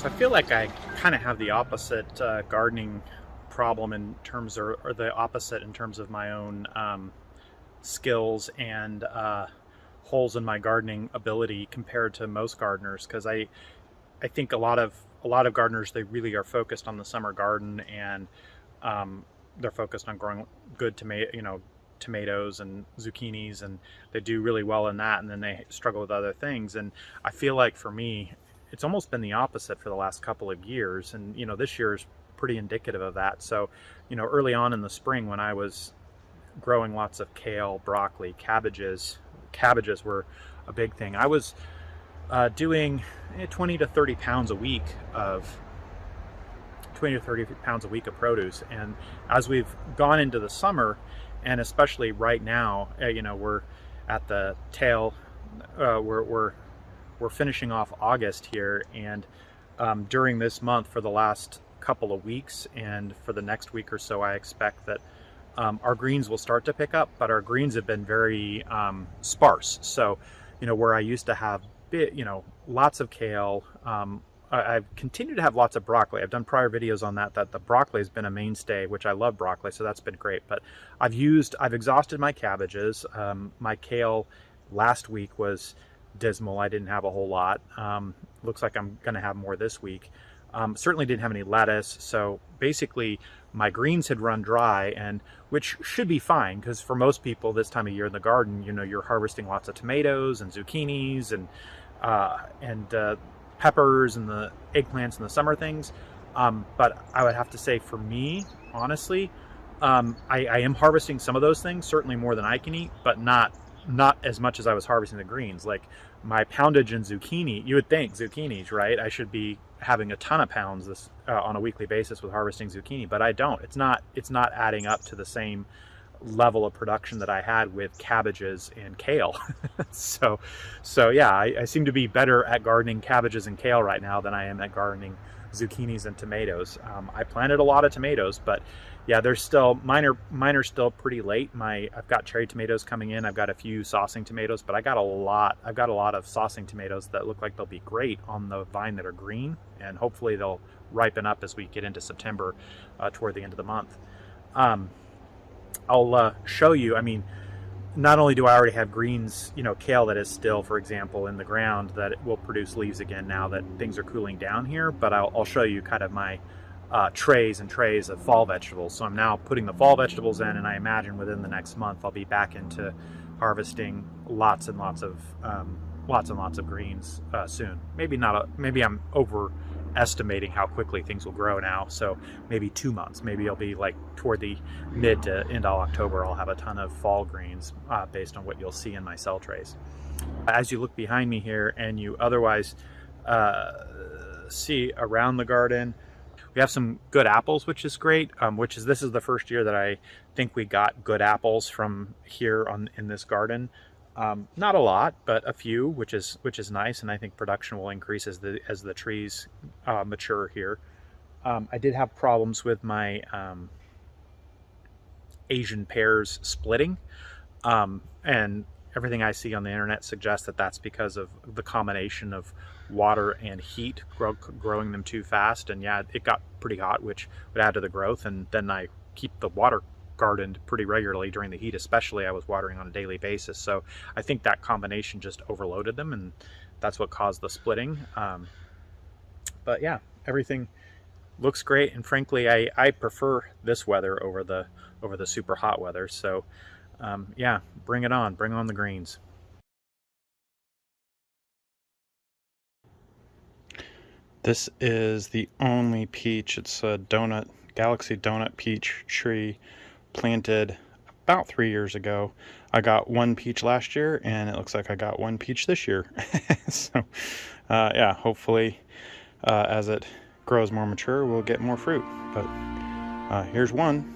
So I feel like I kind of have the opposite gardening problem in terms, or the opposite in terms of my own skills and holes in my gardening ability compared to most gardeners. Because I think a lot of gardeners, they really are focused on the summer garden, and they're focused on growing good tomatoes and zucchinis, and they do really well in that, and then they struggle with other things. And I feel like for me, it's almost been the opposite for the last couple of years, and this year is pretty indicative of that. So early on in the spring, when I was growing lots of kale, broccoli, cabbages were a big thing. I was doing 20 to 30 pounds a week of 20 to 30 pounds a week of produce. And as we've gone into the summer, and especially right now, we're at the tail, we're finishing off August here, and during this month, for the last couple of weeks and for the next week or so, I expect that our greens will start to pick up, but our greens have been very sparse. So, where I used to have lots of kale, I've continued to have lots of broccoli. I've done prior videos on that the broccoli has been a mainstay, which I love broccoli, so that's been great. But I've exhausted my cabbages. My kale last week was dismal. I didn't have a whole lot. Looks like I'm going to have more this week. Certainly didn't have any lettuce. So basically my greens had run dry, and which should be fine, because for most people this time of year in the garden, you're harvesting lots of tomatoes and zucchinis and peppers and the eggplants and the summer things. But I would have to say, for me, honestly, I am harvesting some of those things, certainly more than I can eat, but not as much as I was harvesting the greens. Like my poundage in zucchini, you would think zucchinis, right? I should be having a ton of pounds this on a weekly basis with harvesting zucchini, but I don't. It's not adding up to the same level of production that I had with cabbages and kale. so yeah, I seem to be better at gardening cabbages and kale right now than I am at gardening zucchinis and tomatoes. I planted a lot of tomatoes, but yeah, they're still mine are still pretty late. I've got cherry tomatoes coming in. I've got a few saucing tomatoes, but I've got a lot of saucing tomatoes that look like they'll be great on the vine that are green, and hopefully they'll ripen up as we get into September, toward the end of the month. I'll show you. I mean, not only do I already have greens, kale that is still, for example, in the ground, that it will produce leaves again now that things are cooling down here, but I'll show you kind of my trays and trays of fall vegetables. So I'm now putting the fall vegetables in, and I imagine within the next month I'll be back into harvesting lots and lots of greens soon. Maybe I'm overestimating how quickly things will grow now. So maybe 2 months. Maybe it'll be like toward the mid to end of October, I'll have a ton of fall greens based on what you'll see in my cell trays. As you look behind me here, and you otherwise see around the garden, we have some good apples, which is great. This is the first year that I think we got good apples from here in this garden. Not a lot, but a few, which is nice, and I think production will increase as the trees mature here. I did have problems with my Asian pears splitting, and everything I see on the internet suggests that that's because of the combination of water and heat growing them too fast. And yeah, it got pretty hot, which would add to the growth. And then I keep the water gardened pretty regularly during the heat, especially. I was watering on a daily basis, so I think that combination just overloaded them, and that's what caused the splitting. But yeah, everything looks great, and frankly I prefer this weather over the super hot weather. So yeah, bring on the greens. This is the only peach. It's a Galaxy donut peach tree planted about 3 years ago. I got one peach last year, and it looks like I got one peach this year. So yeah, hopefully as it grows more mature, we'll get more fruit. But here's one.